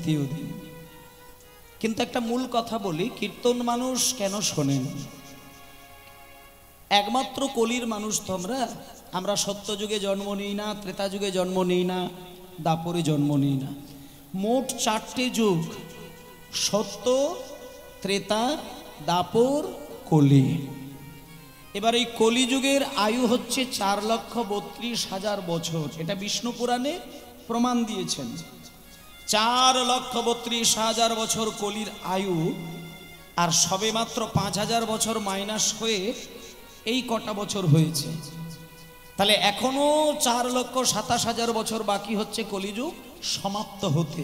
দ্বিতীয় দিন। কিন্তু একটা মূল কথা বলি, কীর্তন মানুষ কেন শোনেন? একমাত্র কলির মানুষ তো আমরা সত্যযুগে জন্ম নিই না, ত্রেতা যুগে জন্ম নিই না, দাপরে জন্ম নিই না। মোট 4টে যুগ, সত্য, ত্রেতা, দাপর, কলি। এবার এই কলিযুগের আয়ু হচ্ছে 4,32,000 বছর। এটা বিষ্ণু পুরাণে প্রমাণ দিয়েছেন। 4,32,000 বছর কলির আয়ু, আর সবে মাত্র 5,000 বছর মাইনাস হয়ে এই কটা বছর হয়েছে। তাহলে এখনো 4,27,000 বছর বাকি হচ্ছে কলিযুগ সমাপ্ত হতে।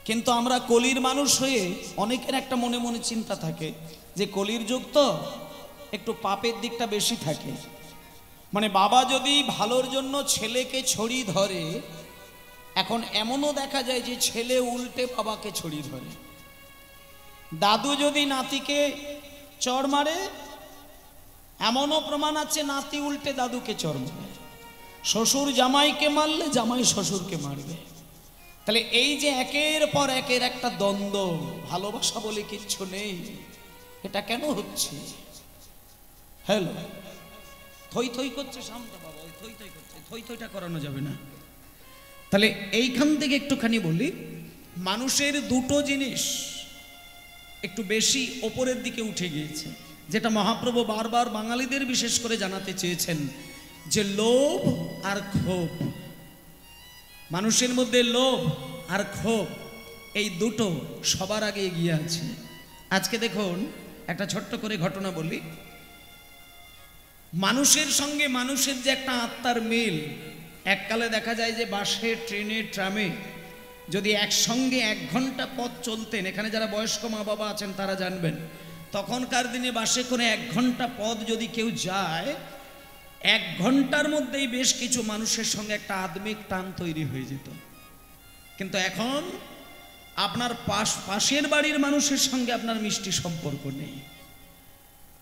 কিন্তু আমরা কলির মানুষ হয়ে অনেকের একটা মনে মনে চিন্তা থাকে যে কলির যুগ তো একটু পাপের দিকটা বেশি থাকে। মানে বাবা যদি ভালোর জন্য ছেলেকে ছড়ি ধরে, এখন এমনও দেখা যায় যে ছেলে উল্টে বাবাকে ছড়ি ধরে। দাদু যদি নাতিকে চড় মারে, এমনও প্রমাণ আছে নাতি উল্টে দাদুকে চড় মারে। শ্বশুর জামাইকে মারলে জামাই শ্বশুরকে মারবে। তাহলে এই যে একের পর একের একটা দ্বন্দ্ব, ভালোবাসা বলে কিচ্ছু নেই, এটা কেন হচ্ছে? হ্যালো, থই থই করছে সামনে বাবা, ওই থই থই করছে, থই থইটা করানো যাবে না। তাহলে এইখান থেকে একটুখানি বলি, মানুষের দুটো জিনিস একটু বেশি ওপরের দিকে উঠে গিয়েছে, যেটা মহাপ্রভু বারবার বাঙালিদের বিশেষ করে জানাতে চেয়েছেন, যে লোভ আর ক্ষোভ। মানুষের মধ্যে লোভ আর ক্ষোভ, এই দুটো সবার আগে এগিয়ে আছে। আজকে দেখুন, একটা ছোট্ট করে ঘটনা বলি। মানুষের সঙ্গে মানুষের যে একটা আত্মার মিল, এককালে দেখা যায় যে বাসে, ট্রেনে, ট্রামে যদি একসঙ্গে 1 ঘন্টা পথ চলতেন, এখানে যারা বয়স্ক মা বাবা আছেন তারা জানবেন, তখনকার দিনে বাসে করে 1 ঘন্টা পথ যদি কেউ যায়, 1 ঘন্টার মধ্যেই বেশ কিছু মানুষের সঙ্গে একটা আত্মিক টান তৈরি হয়ে যেত। কিন্তু এখন আপনার পাশের বাড়ির মানুষের সঙ্গে আপনার মিষ্টি সম্পর্ক নেই।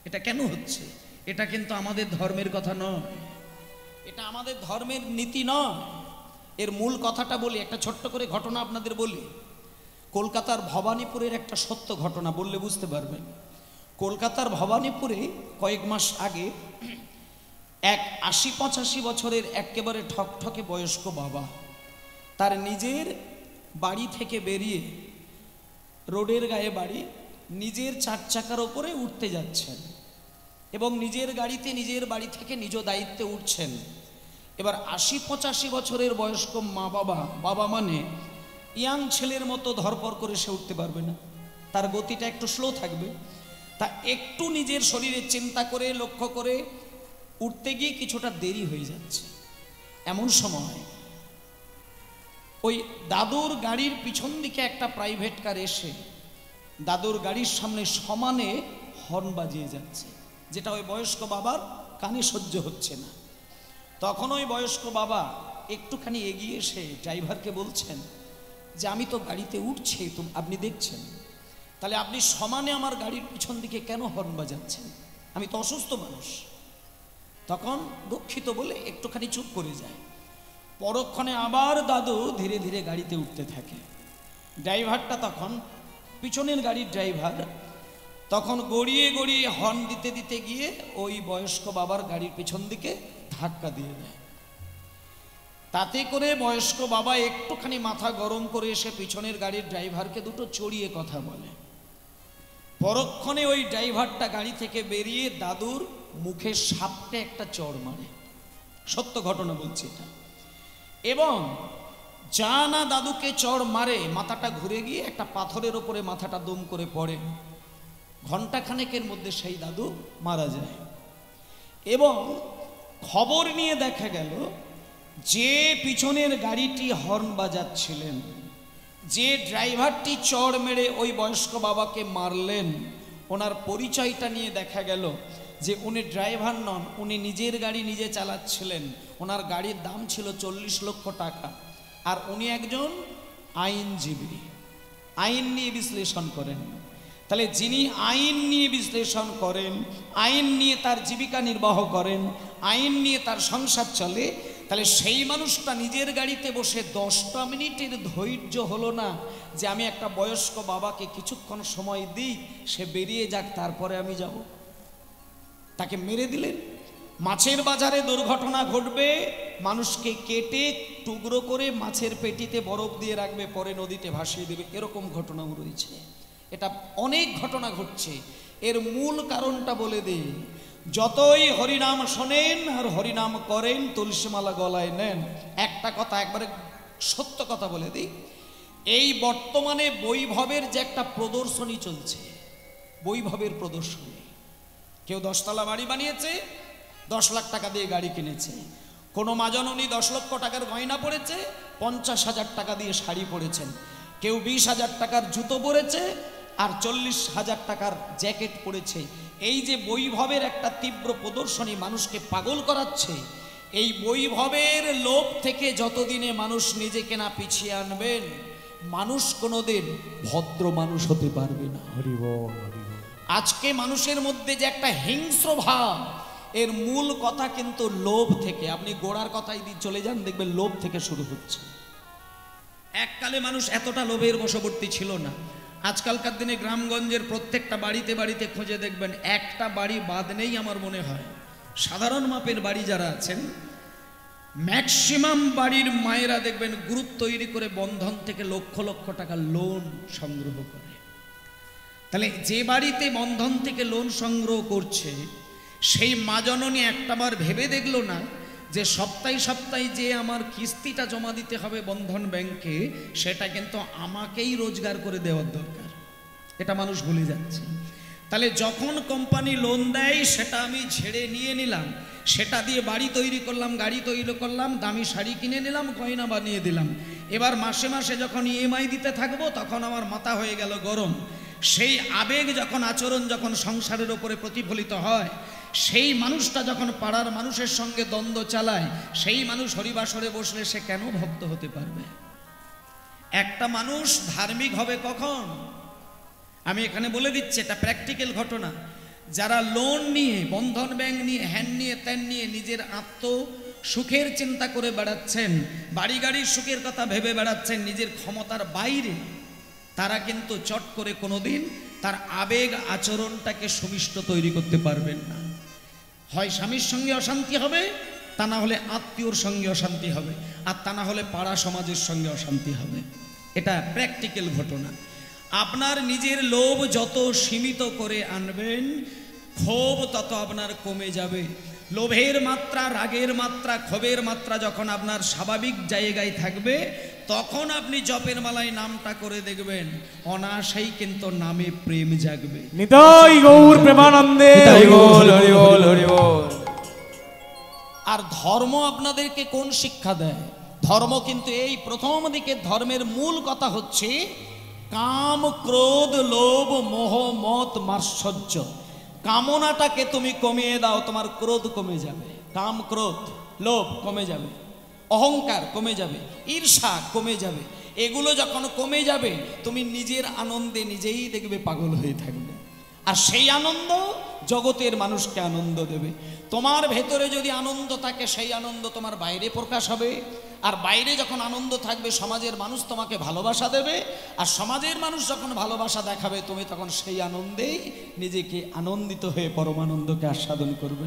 এটা কেন হচ্ছে? এটা কিন্তু আমাদের ধর্মের কথা নয়, এটা আমাদের ধর্মের নীতি নয়। এর মূল কথাটা বলি, একটা ছোট্ট করে ঘটনা আপনাদের বলি। কলকাতার ভবানীপুরের একটা সত্য ঘটনা বললে বুঝতে পারবেন। কলকাতার ভবানীপুরে কয়েক মাস আগে এক 80-85 বছরের একেবারে ঠকঠকে বয়স্ক বাবা তার নিজের বাড়ি থেকে বেরিয়ে, রোডের গায়ে বাড়ি, নিজের 4 চাকার ওপরে উঠতে যাচ্ছেন এবং নিজের গাড়িতে নিজের বাড়ি থেকে নিজ দায়িত্বে উঠছেন। এবার 80-85 বছরের বয়স্ক মা বাবা, বাবা মানে ইয়াং ছেলের মতো ধরপড় করে সে উঠতে পারবে না, তার গতিটা একটু স্লো থাকবে। তা একটু নিজের শরীরের চিন্তা করে লক্ষ্য করে উঠতে গিয়ে কিছুটা দেরি হয়ে যাচ্ছে। এমন সময় ওই দাদুর গাড়ির পিছন দিকে একটা প্রাইভেট কার এসে দাদুর গাড়ির সামনে সমানে হর্ন বাজিয়ে যাচ্ছে, যেটা ওই বয়স্ক বাবার কানে সহ্য হচ্ছে না। তখন ওই বয়স্ক বাবা একটুখানি এগিয়ে এসে ড্রাইভারকে বলছেন যে আমি তো গাড়িতে উঠছি, তো আপনি দেখছেন, তাহলে আপনি সমানে আমার গাড়ির পিছন দিকে কেন হর্ন বাজাচ্ছেন? আমি তো অসুস্থ মানুষ। তখন দুঃখিত বলে একটুখানি চুপ করে যায়। পরক্ষণে আবার দাদু ধীরে ধীরে গাড়িতে উঠতে থাকে। ড্রাইভারটা তখন, পিছনের গাড়ির ড্রাইভার, তখন গড়িয়ে গড়িয়ে হর্ন দিতে দিতে গিয়ে ওই বয়স্ক বাবার গাড়ির পিছন দিকে ধাক্কা দিয়ে দেয়। তাতে করে বয়স্ক বাবা একটুখানি মাথা গরম করে এসে পিছনের গাড়ির ড্রাইভারকে দুটো চড়িয়ে কথা বলে। পরক্ষণে ওই ড্রাইভারটা গাড়ি থেকে বেরিয়ে দাদুর মুখে সাপটে একটা চড় মারে। সত্য ঘটনা বলছি এটা। এবং যা না দাদুকে চড় মারে, মাথাটা ঘুরে গিয়ে একটা পাথরের ওপরে মাথাটা দুম করে পড়ে। ঘণ্টাখানেকের মধ্যে সেই দাদু মারা যায়। এবং খবর নিয়ে দেখা গেল যে পিছনের গাড়িটি হর্ন বাজাচ্ছিলেন, যে ড্রাইভারটি চড় মেরে ওই বয়স্ক বাবাকে মারলেন, ওনার পরিচয়টা নিয়ে দেখা গেল যে উনি ড্রাইভার নন, উনি নিজের গাড়ি নিজে চালাচ্ছিলেন। ওনার গাড়ির দাম ছিল 40 লক্ষ টাকা। আর উনি একজন আইনজীবী, আইন নিয়ে বিশ্লেষণ করেন। তাহলে যিনি আইন নিয়ে বিশ্লেষণ করেন, আইন নিয়ে তার জীবিকা নির্বাহ করেন, আইন নিয়ে তার সংসার চলে, তাহলে সেই মানুষটা নিজের গাড়িতে বসে 10টা মিনিটের ধৈর্য হলো না যে আমি একটা বয়স্ক বাবাকে কিছুক্ষণ সময় দিই, সে বেরিয়ে যাক তারপরে আমি যাব। তাকে মেরে দিলেন। মাছের বাজারে দুর্ঘটনা ঘটবে, মানুষকে কেটে টুকরো করে মাছের পেটিতে বরফ দিয়ে রাখবে, পরে নদীতে ভাসিয়ে দেবে, এরকম ঘটনাও রয়েছে। এটা অনেক ঘটনা ঘটছে। এর মূল কারণটা বলে দিই, যতই হরিনাম শোনেন আর হরিনাম করেন, তুলসীমালা গলায় নেন, একটা কথা একবারে সত্য কথা বলে দিই, এই বর্তমানে বৈভবের যে একটা প্রদর্শনী চলছে, বৈভবের প্রদর্শনী, কেউ 10তলা বাড়ি বানিয়েছে, 10 লাখ টাকা দিয়ে গাড়ি কিনেছে, কোনো মাজননী 10 লক্ষ টাকার গয়না পড়েছে, 50,000 টাকা দিয়ে শাড়ি পরেছেন, কেউ 20,000 টাকার জুতো পরেছে আর 40,000 টাকার জ্যাকেট পরেছে। এই যে বৈভবের একটা তীব্র প্রদর্শনী মানুষকে পাগল করাচ্ছে, এই বৈভবের লোভ থেকে যতদিনে মানুষ নিজেকে না পিছিয়ে আনবেন, মানুষ কোনোদিন ভদ্র মানুষ হতে পারবে না। হরি বল, হরি বল। আজকে মানুষের মধ্যে যে একটা হিংস্র ভাব, এর মূল কথা কিন্তু লোভ থেকে। আপনি গোড়ার কথায় দিয়ে চলে যান, দেখবেন লোভ থেকে শুরু হচ্ছে। এককালে মানুষ এতটা লোভের বশবর্তী ছিল না। আজকালকার দিনে গ্রামগঞ্জের প্রত্যেকটা বাড়িতে বাড়িতে খুঁজে দেখবেন একটা বাড়ি বাদ নেই আমার মনে হয়। সাধারণ মাপের বাড়ি যারা আছেন, ম্যাক্সিমাম বাড়ির মায়েরা দেখবেন গ্রুপ তৈরি করে বন্ধন থেকে লক্ষ লক্ষ টাকা লোন সংগ্রহ করে। তাহলে যে বাড়িতে বন্ধন থেকে লোন সংগ্রহ করছে, সেই মা জননী একটাবার ভেবে দেখলো না যে সপ্তাহে সপ্তাহে যে আমার কিস্তিটা জমা দিতে হবে বন্ধন ব্যাংকে, সেটা কিন্তু আমাকেই রোজগার করে দেওয়ার দরকার। এটা মানুষ ভুলে যাচ্ছে। তাহলে যখন কোম্পানি লোন দেয় সেটা আমি ঝেড়ে নিয়ে নিলাম, সেটা দিয়ে বাড়ি তৈরি করলাম, গাড়ি তৈরি করলাম, দামি শাড়ি কিনে নিলাম, গয়না বানিয়ে দিলাম। এবার মাসে মাসে যখন ইএমআই দিতে থাকবো, তখন আমার মাথা হয়ে গেল গরম। সেই আবেগ যখন, আচরণ যখন সংসারের উপরে প্রতিফলিত হয়, সেই মানুষটা যখন পাড়ার মানুষের সঙ্গে দ্বন্দ্ব চালায়, সেই মানুষ হরিবাসরে বসলে সে কেন ভক্ত হতে পারবে? একটা মানুষ ধার্মিক হবে কখন? আমি এখানে বলে দিচ্ছি, এটা প্র্যাকটিক্যাল ঘটনা। যারা লোন নিয়ে, বন্ধন ব্যাংক নিয়ে, হ্যান নিয়ে, ত্যান নিয়ে নিজের সুখের চিন্তা করে বেড়াচ্ছেন, বাড়ি গাড়ির সুখের কথা ভেবে বেড়াচ্ছেন নিজের ক্ষমতার বাইরে, তারা কিন্তু চট করে কোনোদিন তার আবেগ আচরণটাকে সুমিষ্ট তৈরি করতে পারবেন না। হয় স্বামীর সঙ্গে অশান্তি হবে, তা না হলে আত্মীয়র সঙ্গে অশান্তি হবে, আর তা না হলে পাড়া সমাজের সঙ্গে অশান্তি হবে। এটা প্র্যাকটিক্যাল ঘটনা। আপনার নিজের লোভ যত সীমিত করে আনবেন, ক্ষোভ তত আপনার কমে যাবে। লোভের মাত্রা, রাগের মাত্রা, ক্ষোভের মাত্রা যখন আপনার স্বাভাবিক জায়গায় থাকবে, তখন আপনি জপের মালায় নামটা করে দেখবেন অনায়াসেই কিন্তু নামে প্রেম জাগবে। নিতাই গৌর প্রেমানন্দে, হরি বল, হরি বল, হরি বল। আর ধর্ম আপনাদেরকে কোন শিক্ষা দেয়? ধর্ম কিন্তু এই প্রথম দিকে ধর্মের মূল কথা হচ্ছে কাম, ক্রোধ, লোভ, মোহ, মত, মাৎসর্য। কামনাটাকে তুমি কমিয়ে দাও, তোমার ক্রোধ কমে যাবে, কাম, ক্রোধ, লোভ কমে যাবে, অহংকার কমে যাবে, ঈর্ষা কমে যাবে। এগুলো যখন কমে যাবে, তুমি নিজের আনন্দে নিজেই দেখবে পাগল হয়ে থাকবে। আর সেই আনন্দ জগতের মানুষকে আনন্দ দেবে। তোমার ভেতরে যদি আনন্দ থাকে, সেই আনন্দ তোমার বাইরে প্রকাশ হবে। আর বাইরে যখন আনন্দ থাকবে, সমাজের মানুষ তোমাকে ভালোবাসা দেবে। আর সমাজের মানুষ যখন ভালোবাসা দেখাবে, তুমি তখন সেই আনন্দেই নিজেকে আনন্দিত হয়ে পরমানন্দকে আস্বাদন করবে।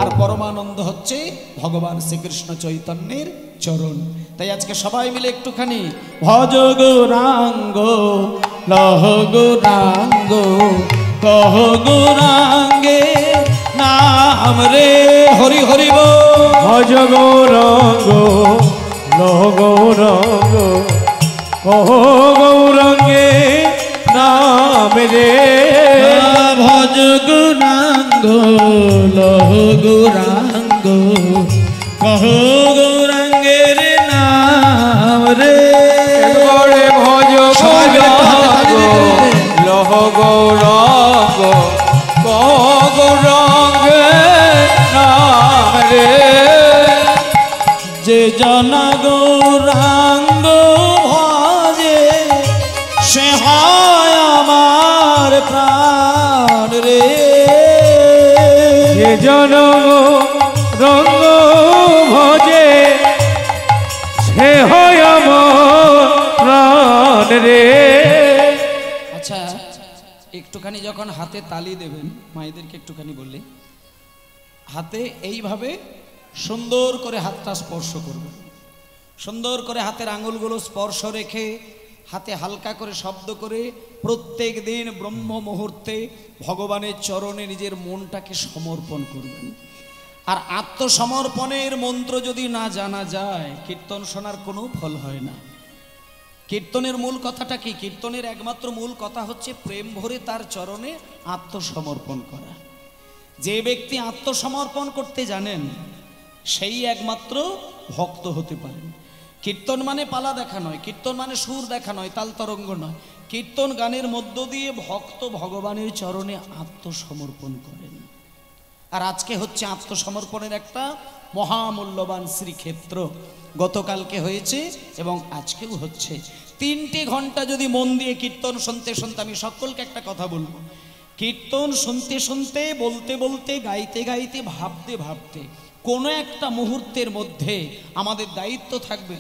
আর পরমানন্দ হচ্ছে ভগবান শ্রীকৃষ্ণ চৈতন্যের চরণ। তাই আজকে সবাই মিলে একটুখানি ভজ গৌরাঙ্গ, লহ গৌরাঙ্গ, কহ গৌরাঙ্গে নাম রে, হরি হরি বল। ভজ গৌরাঙ্গ, লহ গৌরাঙ্গ, কহ গৌরাঙ্গে নাম রে। ভজ গৌরাঙ্গ, লহ গৌরাঙ্গ, কহ গৌরাঙ্গের নাম রে। ভজ গৌরাঙ্গ, লহ গৌরাঙ্গ, কহ গৌরাঙ্গে নাম রে। যে জনা গৌরাঙ্গ ভজে, সে হয় আমার প্রাণ রে। যে জন রঙ্গ ভজে, রে। আচ্ছা, একটুখানি যখন হাতে তালি দেবেন, মায়েদেরকে একটুখানি বললে হাতে এইভাবে সুন্দর করে হাতটা স্পর্শ করবেন, সুন্দর করে হাতের আঙুলগুলো স্পর্শ রেখে হাতে হালকা করে শব্দ করে প্রত্যেক দিন ব্রহ্ম মুহূর্তে ভগবানের চরণে নিজের মনটাকে সমর্পণ করবেন। আর আত্মসমর্পণের মন্ত্র যদি না জানা যায়, কীর্তন শোনার কোনো ফল হয় না। কীর্তনের মূল কথাটা কি? কীর্তনের একমাত্র মূল কথা হচ্ছে প্রেম ভরে তার চরণে আত্মসমর্পণ করা। যে ব্যক্তি আত্মসমর্পণ করতে জানেন সেই একমাত্র ভক্ত হতে পারেন। কীর্তন মানে পালা দেখা নয়, কীর্তন মানে সুর দেখা নয়, তাল তরঙ্গ নয়। কীর্তন গানের মধ্য দিয়ে ভক্ত ভগবানের চরণে আত্মসমর্পণ করেন। আর আজকে হচ্ছে আত্মসমর্পণের একটা মহামূল্যবান শ্রীক্ষেত্র। গতকালকে হয়েছে এবং আজকেও হচ্ছে। 3টে ঘন্টা যদি মন দিয়ে কীর্তন শুনতে শুনতে, আমি সকলকে একটা কথা বলবো, কীর্তন শুনতে শুনতে, বলতে বলতে, গাইতে গাইতে, ভাবতে ভাবতে কোনো একটা মুহূর্তের মধ্যে আমাদের দায়িত্ব থাকবে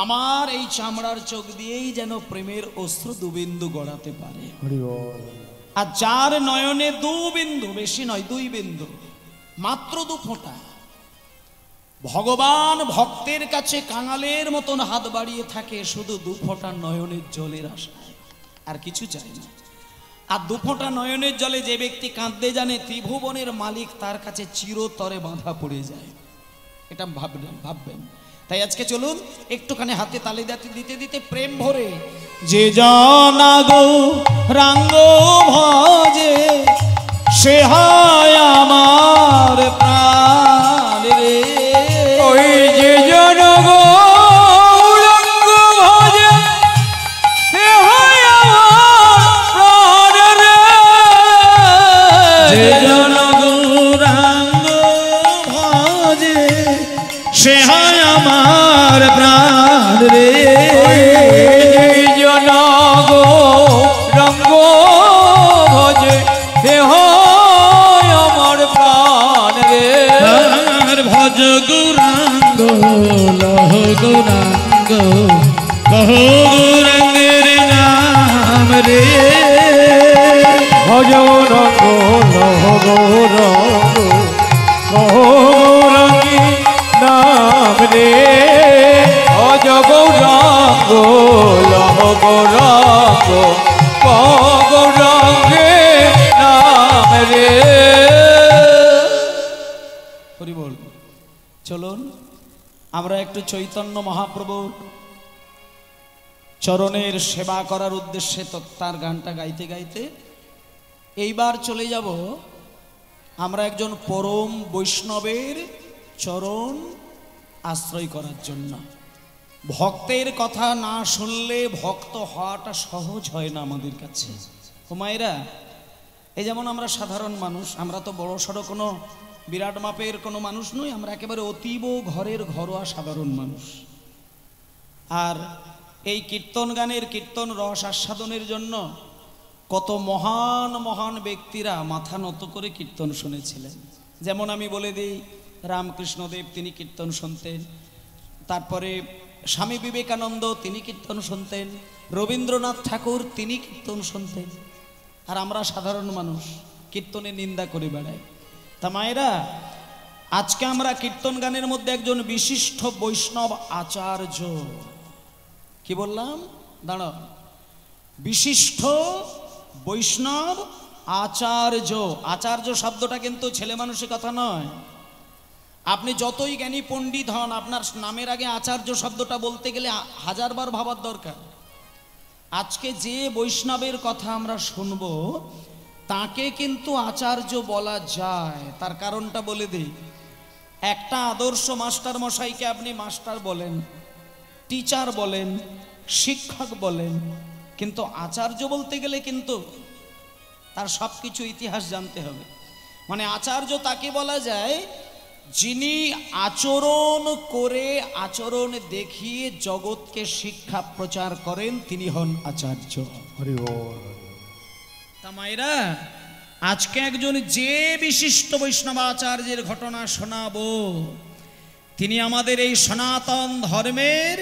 আমার এই চামড়ার চোখ দিয়েই যেন প্রেমের অশ্রু 2 বিন্দু গড়াতে পারে। আর যার নয়নে 2 বিন্দু, বেশি নয় 2 বিন্দু, মাত্র 2 ফোঁটা, ভগবান ভক্তের কাছে কাঙালের মতন হাত বাড়িয়ে থাকে শুধু 2 ফোঁটা নয়নের জলের আশায়, আর কিছু চায় না। আর 2 ফোঁটা নয়নের জলে যে ব্যক্তি কাঁদতে জানে, ত্রিভুবনের মালিক তার কাছে চিরতরে বাঁধা পড়ে যায়। এটা ভাববেন। তাই আজকে চলুন একটুখানি হাতে তালি দিতে দিতে প্রেম ভরে যে জানা গো রাঙ্গ ভজে সে হয় আমার প্রাণ রে। ওই যে জন গৌরাঙ্গ ভজে সে হয় আমার প্রাণ রে। যে জন গৌরাঙ্গ ভজে সে হয় আমার প্রাণ রে। যে জন গৌরাঙ্গ ভজে সে হয় আমার প্রাণ রে। ভজ গৌরাঙ্গ লহ গৌরাঙ্গ কহ গৌরাঙ্গের নাম রে। ভজ গৌরাঙ্গ লহ গৌরাঙ্গ কহ গৌরাঙ্গী নাম রে। ভজ গৌরাঙ্গ লহ গৌরাঙ্গ কহ গৌরাঙ্গের নাম রে। হরি বল। চলুন আমরা একটু চৈতন্য মহাপ্রভুর চরণের সেবা করার উদ্দেশ্যে তো তার গানটা গাইতে গাইতে এইবার চলে যাব আমরা একজন পরম বৈষ্ণবের চরণ আশ্রয় করার জন্য। ভক্তের কথা না শুনলে ভক্ত হওয়াটা সহজ হয় না আমাদের কাছে। ও মায়েরা, এই যেমন আমরা সাধারণ মানুষ, আমরা তো বড় সড়ো কোনো বিরাট মাপের কোনো মানুষ নই, আমরা একেবারে অতীব ঘরের ঘরোয়া সাধারণ মানুষ। আর এই কীর্তন গানের কীর্তন রস আস্বাদনের জন্য কত মহান মহান ব্যক্তিরা মাথা নত করে কীর্তন শুনেছিলেন। যেমন আমি বলে দিই, রামকৃষ্ণদেব তিনি কীর্তন শুনতেন, তারপরে স্বামী বিবেকানন্দ তিনি কীর্তন শুনতেন, রবীন্দ্রনাথ ঠাকুর তিনি কীর্তন শুনতেন। আর আমরা সাধারণ মানুষ কীর্তনের নিন্দা করে বেড়াই। তা মায়েরা, আজকে আমরা কীর্তন গানের মধ্যে একজন বিশিষ্ট বৈষ্ণব আচার্য, কি বললাম দাঁড়াও, বিশিষ্ট বৈষ্ণব আচার্য। আচার্য শব্দটা কিন্তু ছেলে মানুষের কথা নয়। আপনি যতই জ্ঞানী পণ্ডিত হন, আপনার নামের আগে আচার্য শব্দটা বলতে গেলে 1000বার ভাবার দরকার। আজকে যে বৈষ্ণবের কথা আমরা শুনবো তাকে কিন্তু আচার্য বলা যায়। তার কারণটা বলে দিই। একটা আদর্শ মাস্টার মশাইকে আপনি মাস্টার বলেন, টিচার বলেন, শিক্ষক বলেন, কিন্তু আচার্য বলতে গেলে কিন্তু তার সব কিছু ইতিহাস জানতে হবে। মানে আচার্য তাকে বলা যায় যিনি আচরণ করে, আচরণ দেখিয়ে জগৎকে শিক্ষা প্রচার করেন, তিনি হন আচার্য। হরি বল। তা মায়েরা, আজকে একজন যে বিশিষ্ট বৈষ্ণব আচার্যের ঘটনা শোনাবো, তিনি আমাদের এই সনাতন ধর্মের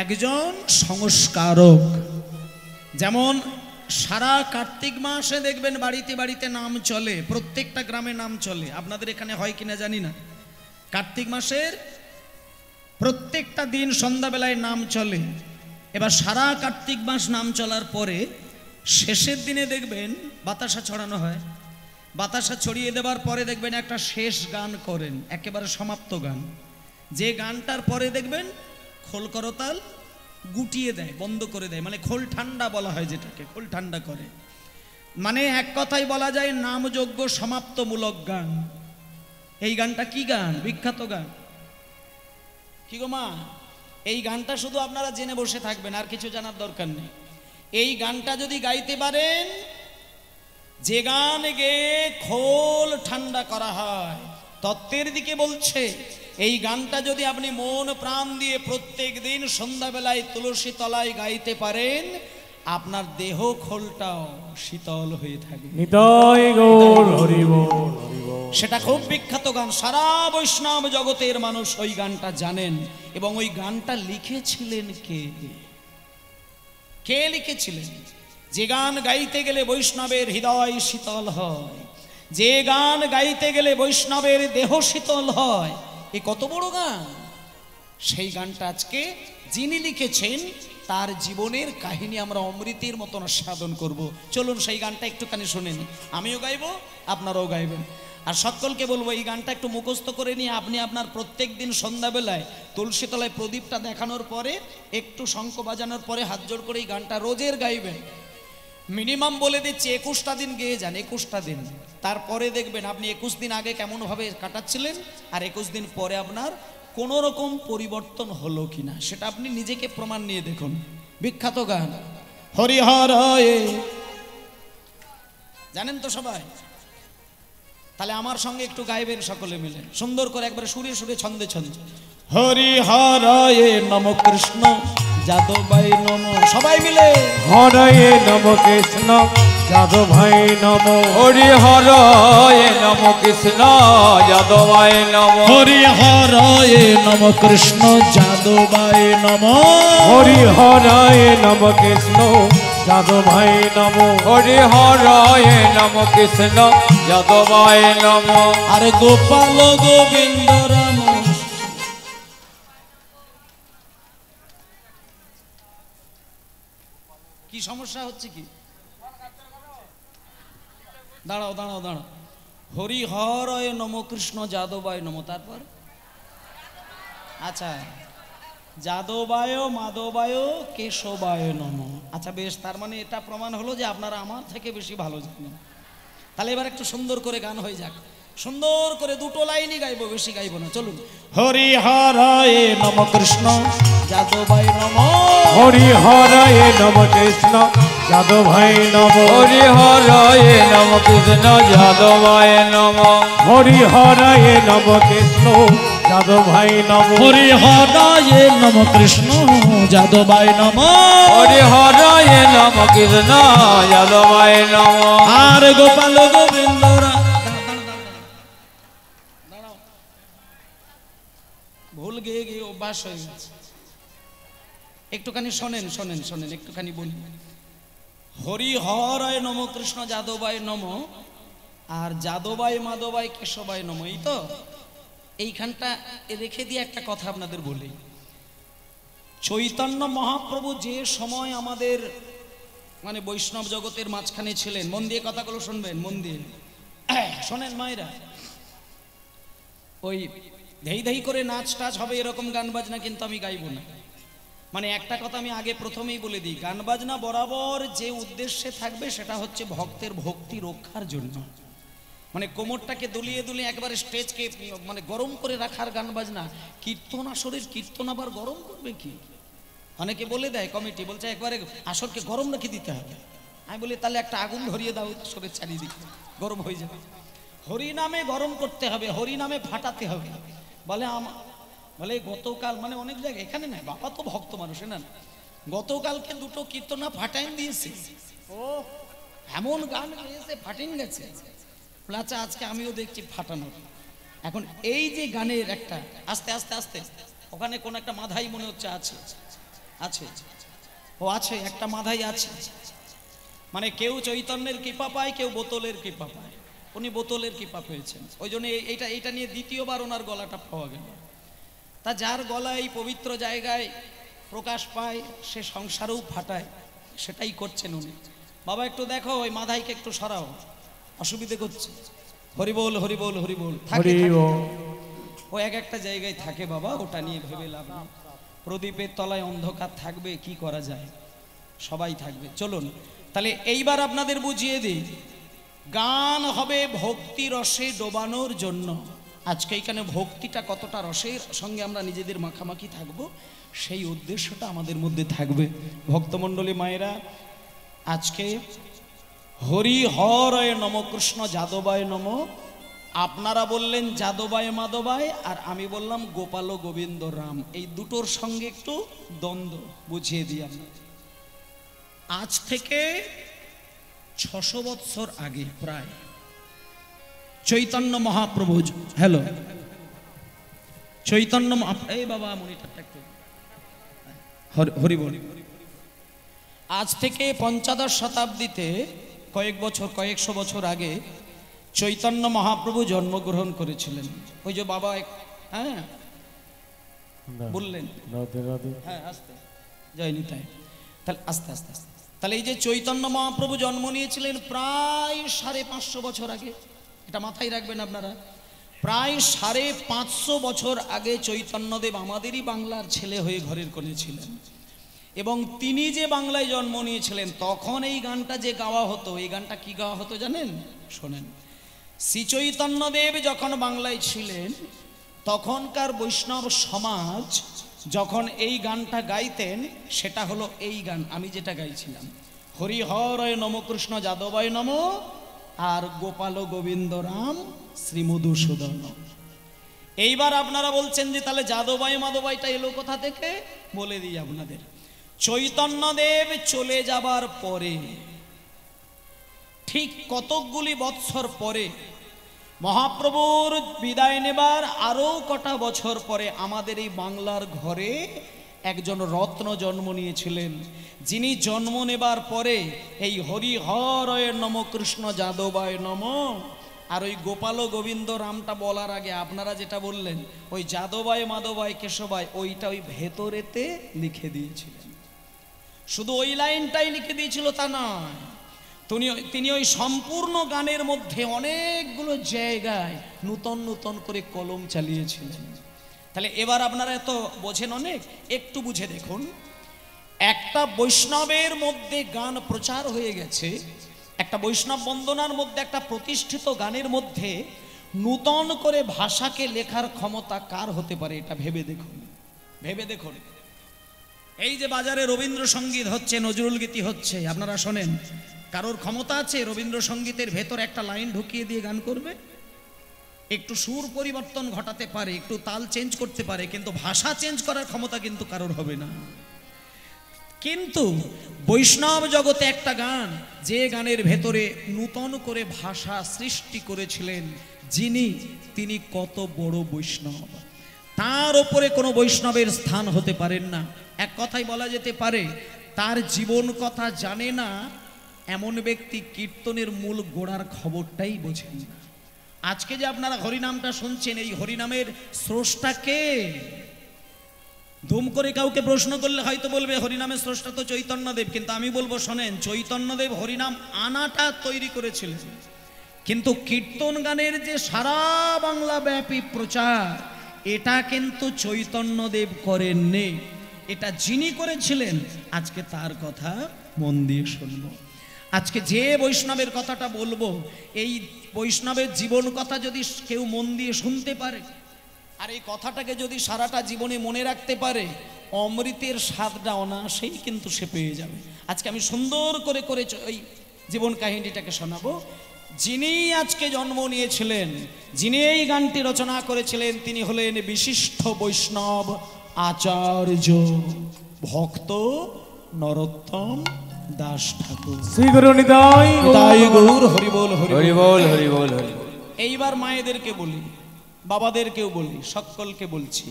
একজন সংস্কারক। যেমন সারা কার্তিক মাসে দেখবেন বাড়িতে বাড়িতে নাম চলে, প্রত্যেকটা গ্রামে নাম চলে। আপনাদের এখানে হয় কিনা জানি না। কার্তিক মাসের প্রত্যেকটা দিন সন্ধ্যাবেলায় নাম চলে। এবার সারা কার্তিক মাস নাম চলার পরে শেষের দিনে দেখবেন বাতাসা ছড়ানো হয়। বাতাসা ছড়িয়ে দেওয়ার পরে দেখবেন একটা শেষ গান করেন, একেবারে সমাপ্ত গান। যে গানটার পরে দেখবেন খোল করতাল গুটিয়ে দেয়, বন্ধ করে দেয়, মানে খোল ঠান্ডা বলা হয় যেটাকে, খোল ঠান্ডা করে। মানে এক কথাই বলা যায় নামযজ্ঞ সমাপ্তমূলক গান। এই গানটা কি গান? বিখ্যাত গান। কি গো মা, এই গানটা শুধু আপনারা জেনে বসে থাকবেন, আর কিছু জানার দরকার নেই। এই গানটা যদি গাইতে পারেন, যে গান গেয়ে খোল ঠান্ডা করা হয়, তত্ত্বের দিকে বলছে, এই গানটা যদি আপনি মন প্রাণ দিয়ে প্রত্যেক দিন সন্ধ্যাবেলায় তুলসী তলায় গাইতে পারেন, আপনার দেহ খোলটাও শীতল হয়ে থাকবে। নিতাই গৌর হরি বল। সেটা খুব বিখ্যাত গান, সারা বৈষ্ণব জগতের মানুষ ওই গানটা জানেন। এবং ওই গানটা লিখেছিলেন কে? কে লিখেছিলেন? যে গান গাইতে গেলে বৈষ্ণবের হৃদয় শীতল হয়, যে গান গাইতে গেলে বৈষ্ণবের দেহ শীতল হয়, এ কত বড় গান! সেই গানটা আজকে যিনি লিখেছেন তার জীবনের কাহিনী আমরা অমৃতের মতন সাধন করব। চলুন সেই গানটা একটুখানি শুনেন, আমিও গাইবো, আপনারাও গাইবেন। আর সকলকে বলবো এই গানটা একটু মুখস্থ করে নিয়ে আপনি আপনার প্রত্যেক দিন সন্ধ্যাবেলায় তুলসীতলায় প্রদীপটা দেখানোর পরে, একটু শঙ্খ বাজানোর পরে হাত জোড় করে এই গানটা রোজের গাইবেন। মিনিমাম বলে দিচ্ছি 21টা দিন গেয়ে যান, 21টা দিন। তারপরে দেখবেন আপনি 21 দিন আগে কেমনভাবে কাটাচ্ছিলেন আর 21 দিন পরে আপনার কোনো রকম পরিবর্তন হলো কিনা সেটা আপনি নিজেকে প্রমাণ নিয়ে দেখুন। বিখ্যাত গান হরিহরয়ে, জানেন তো সবাই? তাহলে আমার সঙ্গে একটু গাইবেন সকলে মিলে, সুন্দর করে একবারে সুরে সুরে ছন্দে ছন্দে। হরিহরয়ে নম কৃষ্ণ যাদবাই নম, সবাই মিলে হরয়ে নম কৃষ্ণ যাদবাই নম। হরি হরয়ে নম কৃষ্ণ যাদবাই নম। হরি হরয়ে নম কৃষ্ণ যাদবাই নম। হরি হরয়ে নম কৃষ্ণ যাদবাই নম। হরি হরয়ে নম কৃষ্ণ যাদবাই নম। আরে গোপাল গোবিন্দ রাম। কি সমস্যা হচ্ছে কি? দাঁড়াও দাঁড়াও দাঁড়াও। হরি হরয়ে নম কৃষ্ণ যাদবায় নম, তারপর আচ্ছা যাদবায় মাধবায় কেশবায় নম। আচ্ছা বেশ, তার মানে এটা প্রমাণ হলো যে আপনারা আমার থেকে বেশি ভালো জানেন। তাহলে এবার একটু সুন্দর করে গান হয়ে যাক, সুন্দর করে দুটো লাইনই গাইবো, বেশি গাইবো না। চলুন। হরি হরয়ে নম কৃষ্ণ যাদবায় নম। হরি হরয়ে নম কৃষ্ণ যাদবাই নম। হরি হরয়ে নম কৃষ্ণ যাদবায় নম। হরি হরয়ে নম কৃষ্ণ যাদবাই নম। হরি হরয়ে নম কৃষ্ণ যাদবায় নম। হরি হরয়ে নম কৃষ্ণ যাদবায় নম। আর গোপাল গোবিন্দ ভুল গেয়ে গিয়ে অভ্যাস হয়ে গেছে। একটুখানি শোনেন শোনেন শোনেন, একটুখানি বলি। হরি হরয় নম কৃষ্ণ যাদবায় নম, আর যাদবায় মাধবায় কেশবায় নম, এই তো। এইখানটা রেখে দিয়ে একটা কথা আপনাদের বলি। চৈতন্য মহাপ্রভু যে সময় আমাদের মানে বৈষ্ণব জগতের মাঝখানে ছিলেন, মন দিয়ে কথাগুলো শুনবেন, মন দিয়ে শোনেন মায়েরা। ওই ধেই ধেই করে নাচ টাচ হবে এরকম গান বাজনা কিন্তু আমি গাইব না। মানে একটা কথা আমি আগে প্রথমেই বলে দিই, গান বাজনা বরাবর যে উদ্দেশ্যে থাকবে সেটা হচ্ছে ভক্তের ভক্তি রক্ষার জন্য। মানে কোমরটাকে দুলিয়ে দুলিয়ে একবারে স্টেজকে মানে গরম করে রাখার গান বাজনা। কীর্তন আসরের কীর্তন আবার গরম করবে কি? অনেকে বলে দেয়, কমিটি বলছে একবারে আসরকে গরম রেখে দিতে হবে। আমি বলি তাহলে একটা আগুন ধরিয়ে দাও আসরের চারিদিকে, গরম হয়ে যাবে। হরি নামে গরম করতে হবে, হরি নামে ফাটাতে হবে। বলে গতকাল মানে অনেক জায়গায়, এখানে নাই, বাবা তো ভক্ত মানুষ না, গতকালকে দুটো কীর্তনা ফাটাইন দিয়েছে। ও এমন গান গেয়েছে ফাটিন গেছে। আচ্ছা আজকে আমিও দেখছি ফাটানোর। এখন এই যে গানের একটা আস্তে আস্তে আস্তে ওখানে কোন একটা মাধাই মনে হচ্ছে আছে, আছে ও আছে একটা মাধাই আছে। মানে কেউ চৈতন্যের কৃপা পায়, কেউ বোতলের কৃপা পায়। উনি বোতলের কৃপা পেয়েছেন, ওই জন্য এইটা নিয়ে দ্বিতীয়বার ওনার গলাটা পাওয়া গেল। তা যার গলা এই পবিত্র জায়গায় প্রকাশ পায় সে সংসারেও ফাটায়, সেটাই করছেন উনি। বাবা একটু দেখো ওই মাথাইকে একটু সরাও, অসুবিধে করছে। হরিবোল হরিবোল হরিবোল থাকে, ও এক একটা জায়গায় থাকে বাবা, ওটা নিয়ে ভেবে লাভ নেই। প্রদীপের তলায় অন্ধকার থাকবে, কি করা যায়, সবাই থাকবে। চলুন তাহলে এইবার আপনাদের বুঝিয়ে দিই, গান হবে ভক্তি রসে ডোবানোর জন্য। আজকে এখানে ভক্তিটা কতটা রসের সঙ্গে আমরা নিজেদের মাখামাখি থাকবো, সেই উদ্দেশ্যটা আমাদের মধ্যে থাকবে। ভক্তমণ্ডলী মায়েরা, আজকে হরি হরয় নম, কৃষ্ণ যাদবায় নম। আপনারা বললেন যাদবায় মাধবায়, আর আমি বললাম গোপাল গোবিন্দ রাম। এই দুটোর সঙ্গে একটু দ্বন্দ্ব বুঝিয়ে দিই আমি। আজ থেকে 600 বৎসর আগে প্রায় চৈতন্য মহাপ্রভু, হ্যালো চৈতন্য এই বাবা মনিটরটা একটু হরি বল। আজ থেকে 15 শতাব্দীতে কয়েকশো বছর আগে চৈতন্য মহাপ্রভু জন্মগ্রহণ করেছিলেন। ওই যে বাবা হ্যাঁ বললেন, হ্যাঁ আস্তে যায়নি তাই, তাহলে আস্তে আস্তে আস্তে। তাহলে এই যে চৈতন্য মহাপ্রভু জন্ম নিয়েছিলেন প্রায় 550 বছর আগে, এটা মাথায় রাখবেন আপনারা। প্রায় 550 বছর আগে চৈতন্যদেব আমাদেরই বাংলার ছেলে হয়ে ঘরের কোণে ছিলেন। এবং তিনি যে বাংলায় জন্ম নিয়েছিলেন তখন এই গানটা যে গাওয়া হতো, এই গানটা কি গাওয়া হতো জানেন? শোনেন, শ্রী চৈতন্যদেব যখন বাংলায় ছিলেন তখনকার বৈষ্ণব সমাজ যখন এই গানটা গাইতেন, সেটা হলো এই গান আমি যেটা গাইছিলাম, হরি হরয় নম, কৃষ্ণ যাদবায় নম, আর গোপাল গোবিন্দ রাম শ্রী মধুসূদন। এইবার আপনারা বলছেন যে তাহলে যাদবাই মাধবাইটা এলো কোথা থেকে? বলে দিই আপনাদের। চৈতন্যদেব চলে যাবার পরে ঠিক কতকগুলি বৎসর পরে, মহাপ্রভুর বিদায় নেবার আরো কটা বছর পরে আমাদের এই বাংলার ঘরে একজন রত্ন জন্ম নিয়েছিলেন, যিনি জন্ম নেবার পরে এই হরি হরয় নম, কৃষ্ণ যাদবায় নম আর ওই গোপাল গোবিন্দ রামটা বলার আগে আপনারা যেটা বললেন ওই যাদবায় মাধবায় কেশবায়, ওইটা ওই ভেতরেতে লিখে দিয়েছিলেন। শুধু ওই লাইনটাই লিখে দিয়েছিল তা নয়, তিনি ওই সম্পূর্ণ গানের মধ্যে অনেকগুলো জায়গায় নূতন নূতন করে কলম চালিয়েছিলেন। তাহলে এবার আপনারা এত বোঝেন অনেক, একটু বুঝে দেখুন। একটা বৈষ্ণবের মধ্যে গান প্রচার হয়ে গেছে, একটা বৈষ্ণব বন্দনার মধ্যে, একটা প্রতিষ্ঠিত গানের মধ্যে নূতন করে ভাষাকে লেখার ক্ষমতা কার হতে পারে? এটা ভেবে দেখুন, ভেবে দেখুন। এই যে বাজারে রবীন্দ্রসঙ্গীত হচ্ছে, নজরুল গীতি হচ্ছে, আপনারা শোনেন, কারোর ক্ষমতা আছে রবীন্দ্রসঙ্গীতের ভেতর একটা লাইন ঢুকিয়ে দিয়ে গান করবে? একটু সুর পরিবর্তন ঘটাতে পারে, একটু তাল চেঞ্জ করতে পারে, কিন্তু ভাষা চেঞ্জ করার ক্ষমতা কিন্তু কারোর হবে না। কিন্তু বৈষ্ণব জগতে একটা গান, যে গানের ভেতরে নূতন করে ভাষা সৃষ্টি করেছিলেন তিনি কত বড় বৈষ্ণব, তার উপরে কোনো বৈষ্ণবের স্থান হতে পারেন না। এক কথাই বলা যেতে পারে, তার জীবন কথা জানে না এমন ব্যক্তি কীর্তনের মূল গোড়ার খবরটাই বোঝেন না। আজকে যে আপনারা হরিনামটা শুনছেন, এই হরিনামের স্রষ্টা কে? ধুম করে কাউকে প্রশ্ন করলে হয়তো বলবে হরিনামের স্রষ্টা তো চৈতন্যদেব, কিন্তু আমি বলবো শোনেন, চৈতন্যদেব হরিনাম আনাটা তৈরি করেছিলেন, কিন্তু কীর্তন গানের যে সারা বাংলা ব্যাপী প্রচার, এটা কিন্তু চৈতন্যদেব করেননি, এটা যিনি করেছিলেন আজকে তার কথা মন দিয়ে শুনবো। আজকে যে বৈষ্ণবের কথাটা বলবো, এই বৈষ্ণবের জীবন কথা যদি কেউ মন দিয়ে শুনতে পারে আর এই কথাটাকে যদি সারাটা জীবনে মনে রাখতে পারে, অমৃতের স্বাদটা অনায়াসেই কিন্তু সে পেয়ে যাবে। আজকে আমি সুন্দর করে করে ওই জীবন কাহিনীটাকে শোনাবো। যিনি আজকে জন্ম নিয়েছিলেন, যিনি এই গানটি রচনা করেছিলেন, তিনি হলেন বিশিষ্ট বৈষ্ণব আচার্য ভক্ত নরোত্তম দাস ঠাকুর। শ্রী গুরু নিতাই গৌর হরি বল হরি বল হরি বল হরি। এইবার মায়েদেরকে বলি, বাবাদেরকেও বলি, সকলকে বলছি,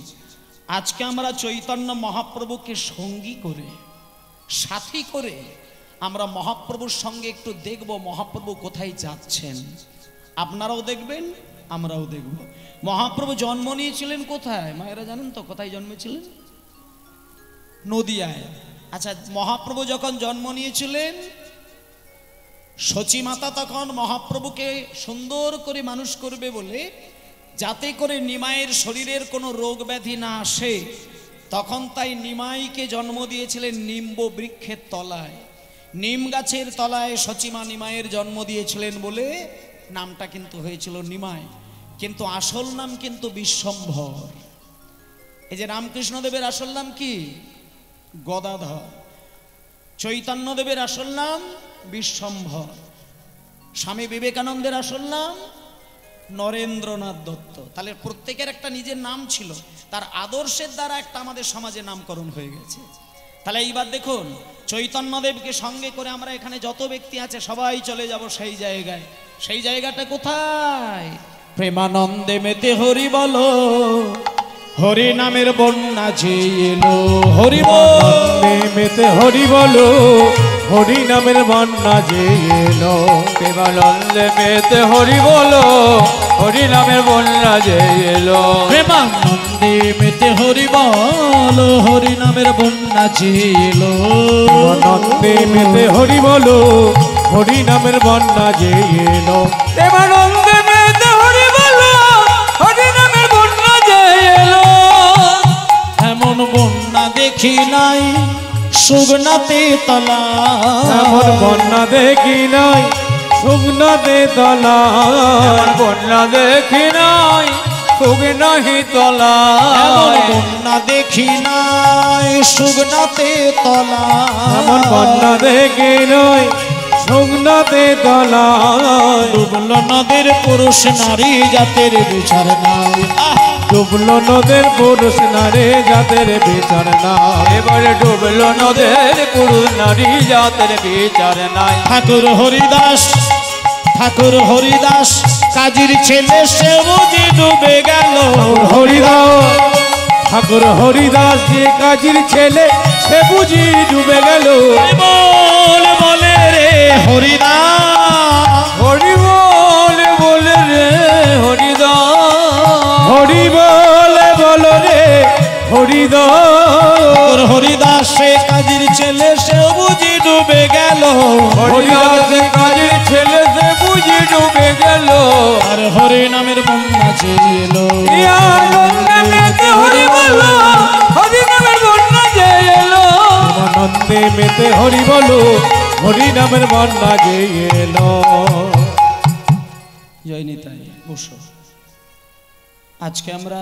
আজকে আমরা চৈতন্য মহাপ্রভুকে সঙ্গী করে, সাথী করে আমরা মহাপ্রভুর সঙ্গে একটু দেখব মহাপ্রভু কোথায় যাচ্ছেন। আপনারাও দেখবেন, আমরাও দেখব। মহাপ্রভু জন্ম নিয়েছিলেন কোথায় মায়েরা জানেন তো? কোথায় জন্মেছিলেন? নদিয়ায়। আচ্ছা, মহাপ্রভু যখন জন্ম নিয়েছিলেন, সচী মাতা তখন মহাপ্রভুকে সুন্দর করে মানুষ করবে বলে, যাতে করে নিমাইয়ের শরীরের কোনো রোগ ব্যাধি না আসে, তখন তাই নিমাইকে জন্ম দিয়েছিলেন নিম্ব বৃক্ষের তলায়। নিম গাছের তলায় সচিমা নিমাইয়ের জন্ম দিয়েছিলেন বলে নামটা কিন্তু হয়েছিল নিমাই, কিন্তু আসল নাম কিন্তু বিশ্বম্ভর। এই যে রামকৃষ্ণদেবের আসল নাম কি? গদাধর। চৈতন্যদেবের আসল নাম বিশ্বম্ভর। স্বামী বিবেকানন্দের আসল নাম নরেন্দ্রনাথ দত্ত। তাহলে প্রত্যেকের একটা নিজের নাম ছিল, তার আদর্শের দ্বারা একটা আমাদের সমাজে নামকরণ হয়ে গেছে। তাহলে এইবার দেখুন, চৈতন্যদেবকে সঙ্গে করে আমরা এখানে যত ব্যক্তি আছে সবাই চলে যাব সেই জায়গায়। সেই জায়গাটা কোথায়? প্রেমানন্দে মেতে হরি বলো, হরি নামের বন্যা যে এলো। হরি বলে মেতে হরি বলো, হরি নামের বন্যা যে এলো। প্রেমানন্দে মেতে হরি বলো, হরি নামের বন্যা যে এলো। প্রেমানন্দে মেতে হরি বলো, হরি নামের বন্যা যে এলো। আনন্দে মেতে হরি বলো, হরি নামের বন্যা যে এলো। প্রেমানন্দে মেতে হরি বলো, হরি নামের বন্যা যে এলো। এমন বন্যা দেখি নাই সুগনাতে তলা, এমন বন্যা দেখি নাই শুকনাতে তলা। এমন বন্যা দেখি নাই শুকনাহি তলা। এমন বন্যা দেখি নাই সুগনাতে তলা। এমন বন্যা দেখি নাই শুকনাতে তলা। ডুবল নদের পুরুষ নারী জাতের বিচার নাই। ডুবলো নদের পুরুষ নারী জাতের বিচার নাই। এবারে ডুবলো নদের পুরুষ নারী জাতের বিচার নাই। ঠাকুর হরিদাস, ঠাকুর হরিদাস কাজীর ছেলে সে বুঝি ডুবে গেল। হরিদাস, ঠাকুর হরিদাস যে কাজীর ছেলে সে বুঝি ডুবে গেল। বল বলে রে হরিদাস, হরি বল বলে রে হরিদাস। হরি বলে বলো রে হরিদাস। হরিদাস সে কাজীর ছেলে সে বুঝি ডুবে গেল। হরিদাস কাজীর ছেলে সে বুঝি ডুবে গেল। আর হরি নামের বন্যা যে এলো। আনন্দে মেতে হরি বলো, হরি নামের বন্যা যে এলো। আনন্দে মেতে হরি বলো, হরি নামের বন্যা যে এলো। জয় নিতাই। বসো। আজকে আমরা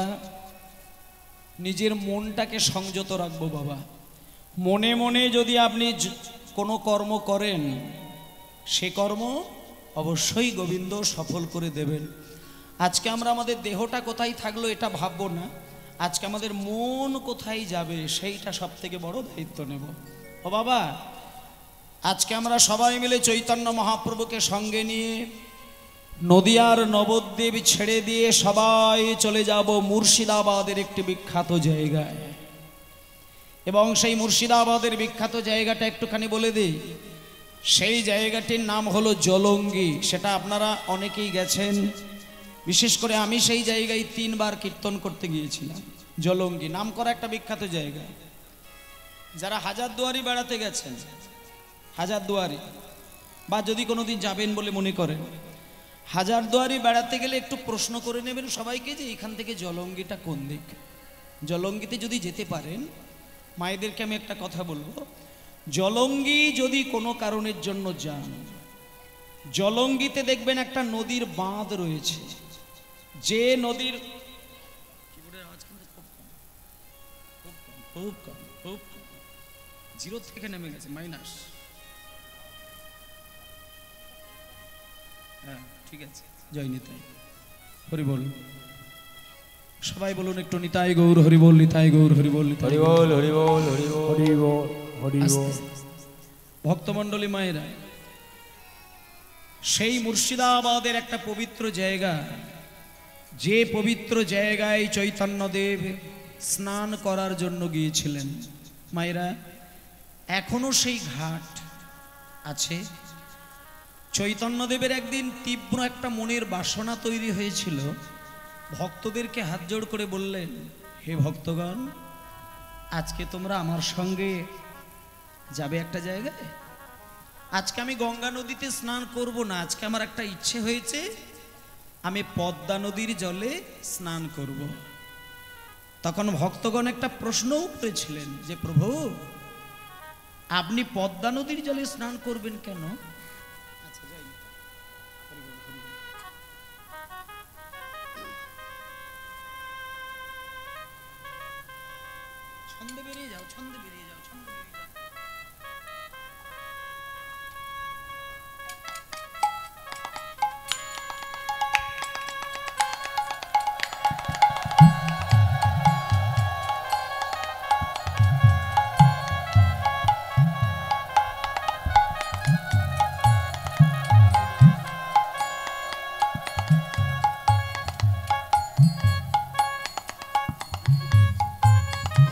নিজের মনটাকে সংযত রাখবো বাবা। মনে মনে যদি আপনি কোনো কর্ম করেন, সে কর্ম অবশ্যই গোবিন্দ সফল করে দেবেন। আজকে আমরা আমাদের দেহটা কোথায় থাকলো এটা ভাববো না, আজকে আমাদের মন কোথায় যাবে সেইটা সব থেকে বড় দায়িত্ব নেব। ও বাবা, আজকে আমরা সবাই মিলে চৈতন্য মহাপ্রভুকে সঙ্গে নিয়ে নদিয়ার নবদ্বীপ ছেড়ে দিয়ে সবাই চলে যাব মুর্শিদাবাদের একটি বিখ্যাত জায়গায়। এবং সেই মুর্শিদাবাদের বিখ্যাত জায়গাটা একটুখানি বলে দিই। সেই জায়গাটির নাম হলো জলঙ্গি। সেটা আপনারা অনেকেই গেছেন, বিশেষ করে আমি সেই জায়গায় 3 বার কীর্তন করতে গিয়েছিলাম। জলঙ্গি নাম করা একটা বিখ্যাত জায়গা। যারা হাজারদুয়ারি বেড়াতে গেছেন, হাজারদুয়ারি বা যদি কোনোদিন যাবেন বলে মনে করেন, হাজারদুয়ারি বেড়াতে গেলে একটু প্রশ্ন করে নেবেন সবাইকে যে এখান থেকে জলঙ্গিটা কোন দিক। জলঙ্গিতে যদি যেতে পারেন, মায়েদেরকে আমি একটা কথা বলবো, জলঙ্গি যদি কোনো কারণের জন্য যান, জলঙ্গিতে দেখবেন একটা নদীর বাঁধ রয়েছে। যে নদীর খুব জিরো থেকে নেমে গেছে, মাইনাস। হ্যাঁ ঠিক আছে, জয় নিতাই হরি বল। সবাই বলুন একটু নিতাই গৌর হরি বল, নিতাই গৌর হরি বল, হরি বল হরি বল হরি বল হরি বল হরি বল। ভক্তমণ্ডলী মায়েরা, সেই মুর্শিদাবাদের একটা পবিত্র জায়গা, যে পবিত্র জায়গায় চৈতন্যদেব স্নান করার জন্য গিয়েছিলেন। মায়েরা, এখনো সেই ঘাট আছে। চৈতন্যদেবের একদিন তীব্র একটা মনের বাসনা তৈরি হয়েছিল, ভক্তদেরকে হাত জোড় করে বললেন, হে ভক্তগণ, আজকে তোমরা আমার সঙ্গে যাবে একটা জায়গায়। আজকে আমি গঙ্গা নদীতে স্নান করব না, আজকে আমার একটা ইচ্ছে হয়েছে, আমি পদ্মা নদীর জলে স্নান করব। তখন ভক্তগণ একটা প্রশ্নও করেছিলেন যে প্রভু, আপনি পদ্মা নদীর জলে স্নান করবেন কেন? ছন্দে বেরিয়ে যাও, ছন্দে বেরিয়ে যাও, ছন্দে বেরিয়ে যাও।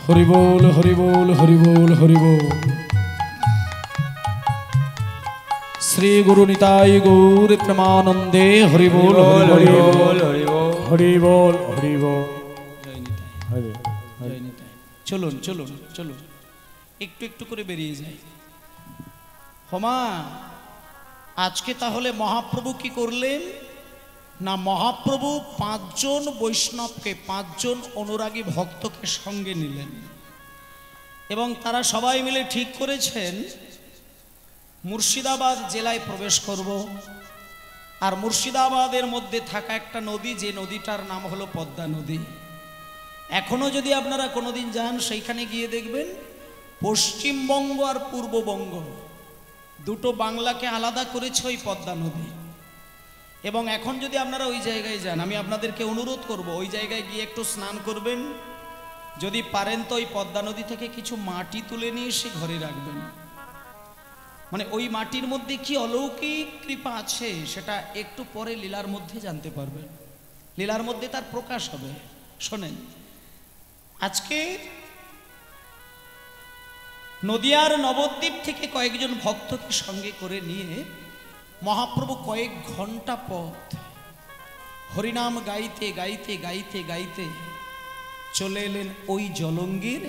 হরি বল, হরি বল, হরি বল, হরি বল। শ্রী গুরু নিতাই গৌর প্রেমানন্দে হরি বল, হরি বল, হরি বল, হরি বল, হরি বল। জয় নিতাই, হরি জয় নিতাই। চলুন চলুন চলুন, একটু একটু করে বেরিয়ে যাই। হোমা, আজকে তাহলে মহাপ্রভু কি করলেন না, মহাপ্রভু 5 জন বৈষ্ণবকে, 5 জন অনুরাগী ভক্তকে সঙ্গে নিলেন এবং তারা সবাই মিলে ঠিক করেছেন মুর্শিদাবাদ জেলায় প্রবেশ করব। আর মুর্শিদাবাদের মধ্যে থাকা একটা নদী, যে নদীটার নাম হলো পদ্মা নদী। এখনো যদি আপনারা কোনোদিন যান, সেইখানে গিয়ে দেখবেন পশ্চিমবঙ্গ আর পূর্ববঙ্গ দুটো বাংলাকে আলাদা করেছে ওই পদ্মা নদী। এবং এখন যদি আপনারা ওই জায়গায় যান, আমি আপনাদেরকে অনুরোধ করব ওই জায়গায় গিয়ে একটু স্নান করবেন। যদি পারেন তো ওই পদ্মা নদী থেকে কিছু মাটি তুলে নিয়ে এসে ঘরে রাখবেন। মানে ওই মাটির মধ্যে কি অলৌকিক কৃপা আছে সেটা একটু পরে লীলার মধ্যে জানতে পারবেন, লীলার মধ্যে তার প্রকাশ হবে। শোনেন, আজকে নদিয়ার নবদ্বীপ থেকে কয়েকজন ভক্তকে সঙ্গে করে নিয়ে মহাপ্রভু কয়েক ঘন্টা পথ হরিনাম গাইতে গাইতে গাইতে গাইতে চলে এলেন ওই জলঙ্গির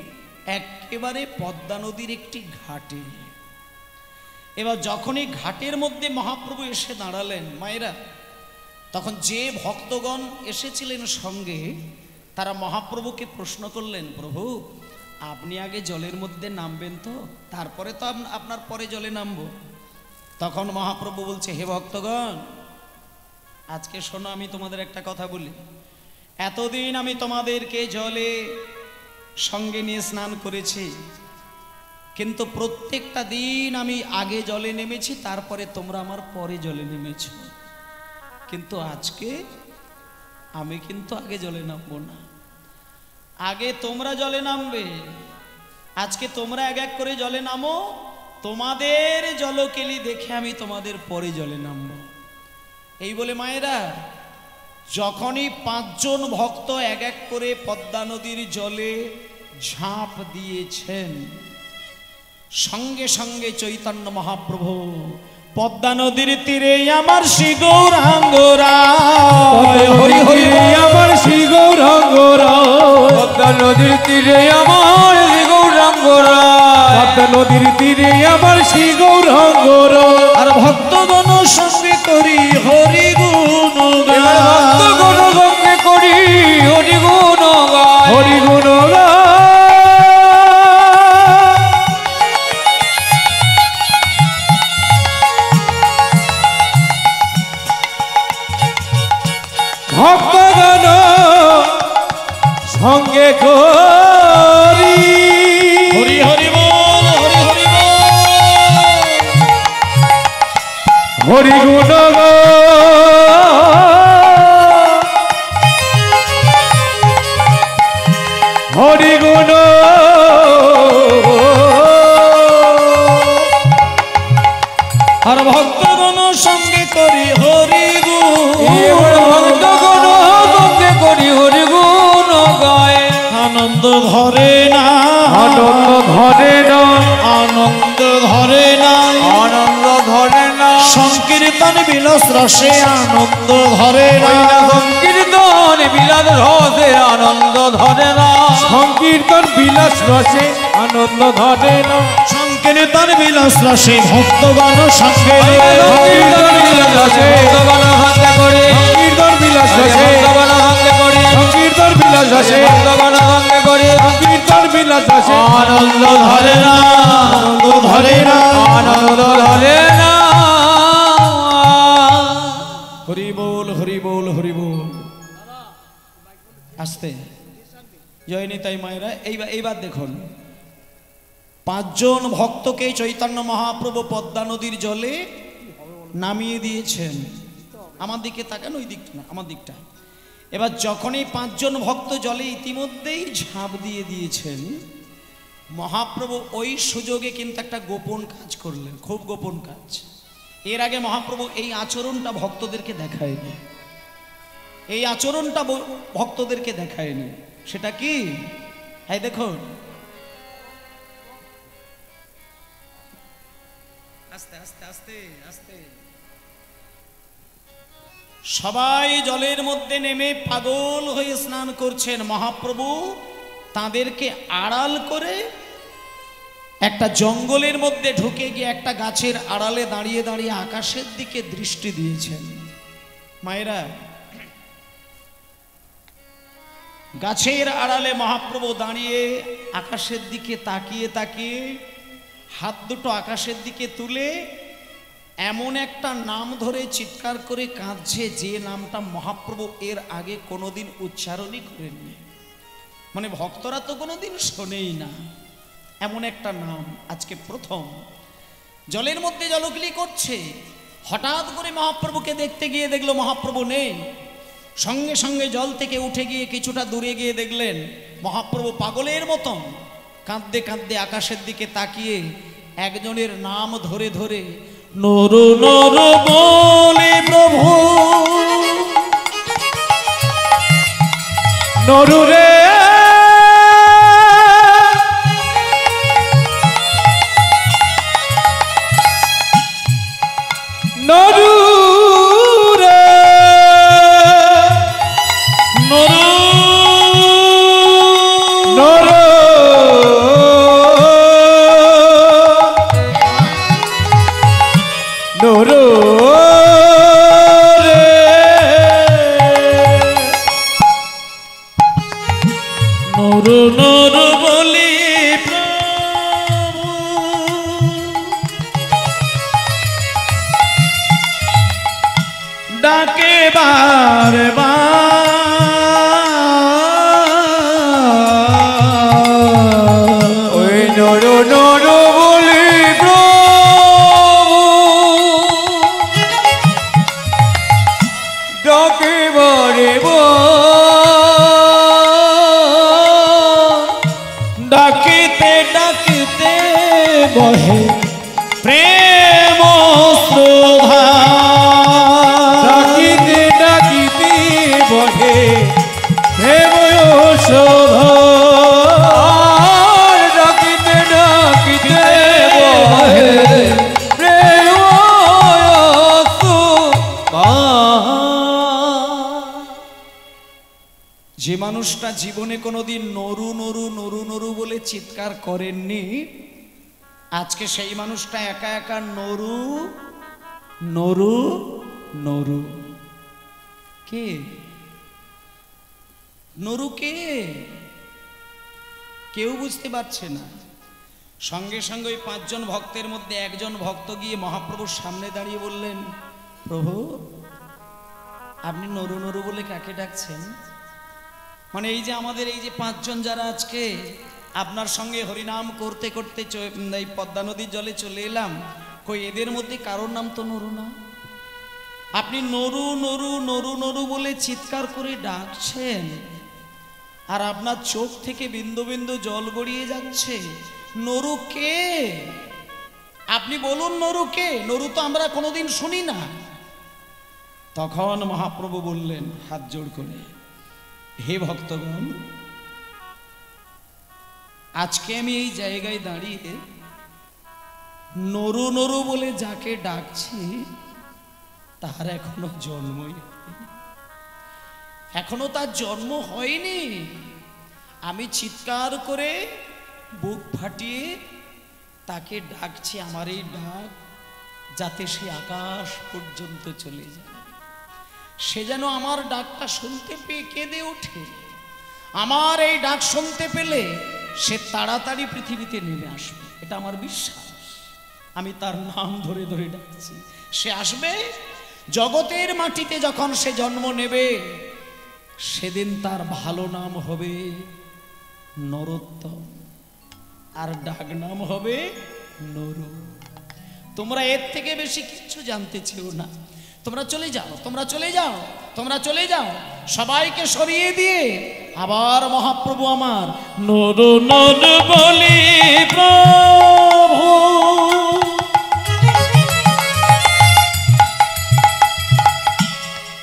একেবারে পদ্মা নদীর একটি ঘাটে। এবার যখনই ঘাটের মধ্যে মহাপ্রভু এসে দাঁড়ালেন মায়েরা, তখন যে ভক্তগণ এসেছিলেন সঙ্গে তারা মহাপ্রভুকে প্রশ্ন করলেন, প্রভু আপনি আগে জলের মধ্যে নামবেন তো, তারপরে তো আপনার পরে জলে নামবো। তখন মহাপ্রভু বলছে, হে ভক্তগণ, আজকে শোনো, আমি তোমাদের একটা কথা বলি। এতদিন আমি তোমাদেরকে জলে সঙ্গে নিয়ে স্নান করেছি, কিন্তু প্রত্যেকটা দিন আমি আগে জলে নেমেছি, তারপরে তোমরা আমার পরে জলে নেমেছ। কিন্তু আজকে আমি কিন্তু আগে জলে নামবো না, আগে তোমরা জলে নামবে। আজকে তোমরা এক এক করে জলে নামো, তোমাদের জলকেলি দেখে আমি তোমাদের পরে জলে নামব। এই বলে মায়েরা যখনই 5 জন ভক্ত এক এক করে পদ্মা নদীর জলে ঝাঁপ দিয়েছেন, সঙ্গে সঙ্গে চৈতন্য মহাপ্রভু পদ্মা নদীর তীরে আমার শ্রী গৌরাঙ্গ রায়, হরি হরি আমার শ্রী গৌরাঙ্গ রায়, পদ্মা নদীর তীরে আমার শ্রী গৌরাঙ্গ রায়, পদ্মা নদীর তীরে আমার শ্রী গৌরাঙ্গ রায়। আর ভক্তগণ সঙ্গে করি হরি গুণ গায়, ভক্তগণ সঙ্গে করি হরি গুণ গায়, হরি গুণ গায়। ভক্তগণ সঙ্গে করি হরি হরি বল, হরি হরি বল, হরি গুণ গায়, হরি গুণ। আর ভক্তগণ সঙ্গে করি হরি গুণ, ভক্তগণ সঙ্গে করি হরি গুণ গায়। আনন্দ ধরে না, আনন্দ ধরে না, আনন্দ ধরে না, আনন্দ সংকীর্তন বিলাস রসে আনন্দ ধরে না, সংকীর্তন বিলাস রসে আনন্দ ধরে না, সংকীর্তন বিলাস রসে আনন্দ ধরে না, সংকীর্তন বিলাস রসে ভক্তগণ সঙ্গে সংকীর্তন বিলাস রসে ভক্তগণ সঙ্গে করে, সংকীর্তন বিলাস রসে ভক্তগণ সঙ্গে করে, সংকীর্তন বিলাস রসে ভক্তগণ সঙ্গে করে, সংকীর্তন বিলাস রসে আনন্দ ধরে না, আনন্দ ধরে না, আনন্দ ধরে না। হরি বল হরি বল হরি বল। আস্তে জয় নিতাই মায়েরা। এইবার দেখুন, পাঁচজন ভক্তকে চৈতন্য মহাপ্রভু পদ্মা নদীর জলে নামিয়ে দিয়েছেন। আমার দিকে তাকান, ওই দিকটা না, আমার দিকটা। এবার যখনই পাঁচজন ভক্ত জলে ইতিমধ্যেই ঝাঁপ দিয়ে দিয়েছেন, মহাপ্রভু ওই সুযোগে কিন্তু একটা গোপন কাজ করলেন, খুব গোপন কাজ। এর আগে মহাপ্রভু এই আচরণটা ভক্তদেরকে দেখায়নি, এই আচরণটা ভক্তদেরকে দেখায়নি। সেটা কি? হ্যাঁ দেখুন, আস্তে আস্তে আস্তে আস্তে সবাই জলের মধ্যে নেমে পাগল হয়ে স্নান করছেন। মহাপ্রভু তাদেরকে আড়াল করে একটা জঙ্গলের মধ্যে ঢুকে গিয়ে একটা গাছের আড়ালে দাঁড়িয়ে দাঁড়িয়ে আকাশের দিকে দৃষ্টি দিয়েছেন। মায়েরা, গাছের আড়ালে মহাপ্রভু দাঁড়িয়ে আকাশের দিকে তাকিয়ে তাকিয়ে হাত দুটো আকাশের দিকে তুলে এমন একটা নাম ধরে চিৎকার করে কাঁদছে, যে নামটা মহাপ্রভু এর আগে কোনোদিন উচ্চারণই করেননি। মানে ভক্তরা তো কোনোদিন শোনেই না, এমন একটা নাম আজকে প্রথম। জলের মধ্যে জলক্রীড়া করছে, হঠাৎ করে মহাপ্রভুকে দেখতে গিয়ে দেখলো মহাপ্রভু নেই। সঙ্গে সঙ্গে জল থেকে উঠে গিয়ে কিছুটা দূরে গিয়ে দেখলেন মহাপ্রভু পাগলের মতন কাঁদতে কাঁদতে আকাশের দিকে তাকিয়ে একজনের নাম ধরে ধরে নরু নরু বলে প্রভু নরু রে নরু রে নরু নরু নরু রে নরু নরু বলি প্রভু ডাকে বারে ওই নরো নরো বলি প্রভু ডাকে বারে ডাকিতে ডাকিতে বহে প্রেম শ্রদ্ধা ডাকিতে ডাকিতে বহে প্রেম শোভা ডাকিতে ডাকিতে বহে প্রেম শোভা। যে মানুষটা জীবনে কোনোদিন নরু নরু নরু নরু বলে চিৎকার করেননি, আজকে সেই মানুষটা একা একা নরু নরু নরু। কে নরু? কে? কেউ বুঝতে পারছে না। সঙ্গে সঙ্গে ওই পাঁচজন ভক্তের মধ্যে একজন ভক্ত গিয়ে মহাপ্রভুর সামনে দাঁড়িয়ে বললেন, প্রভু আপনি নরু নরু বলে কাকে ডাকছেন? মানে এই যে আমাদের এই যে পাঁচজন যারা আজকে আপনার সঙ্গে হরিনাম করতে করতে এই পদ্মা নদীর জলে চলে এলাম, কই এদের মধ্যে কারোর নাম তো নরু না। আপনি নরু নরু নরু নরু বলে চিৎকার করে ডাকছেন, আর আপনার চোখ থেকে বিন্দু বিন্দু জল গড়িয়ে যাচ্ছে। নরু কে? আপনি বলুন নরু কে? নরু তো আমরা কোনোদিন শুনি না। তখন মহাপ্রভু বললেন হাত জোড় করে, হে ভক্তগণ, আজকে আমি এই জায়গায় দাঁড়িয়ে নরু নরু বলে যাকে ডাকছি তার এখনো জন্মই হয়নি। এখনো তার জন্ম হয়নি। আমি চিৎকার করে বুক ফাটিয়ে তাকে ডাকছি, আমার এই ডাক যাতে সে আকাশ পর্যন্ত চলে যায়। সে যেন আমার ডাকটা শুনতে পেয়ে কেঁদে ওঠে। আমার এই ডাক শুনতে পেলে সে তাড়াতাড়ি পৃথিবীতে নেমে আসবে, এটা আমার বিশ্বাস। আমি তার নাম ধরে ধরে ডাকছি, সে আসবে। জগতের মাটিতে যখন সে জন্ম নেবে সেদিন তার ভালো নাম হবে নরোত্তম, আর ডাক নাম হবে নরু। তোমরা এর থেকে বেশি কিছু জানতে চেও না। তোমরা চলে যাও, তোমরা চলে যাও, তোমরা চলে যাও। সবাইকে সরিয়ে দিয়ে আবার মহাপ্রভু আমার নরু নরু বলি প্রভু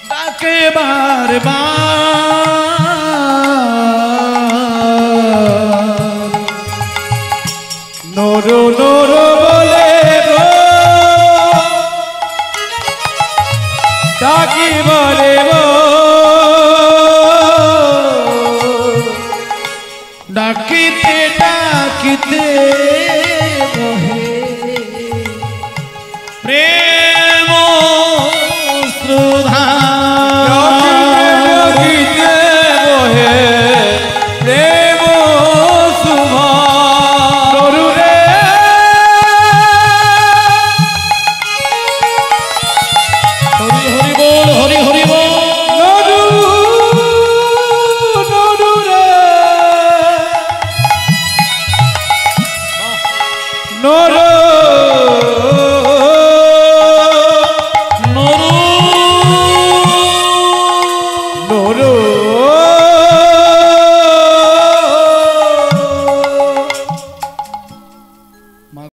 ডাকে বারবার, নরু নরু বলে ডাকিবারে ডাকিতে ডাকিতে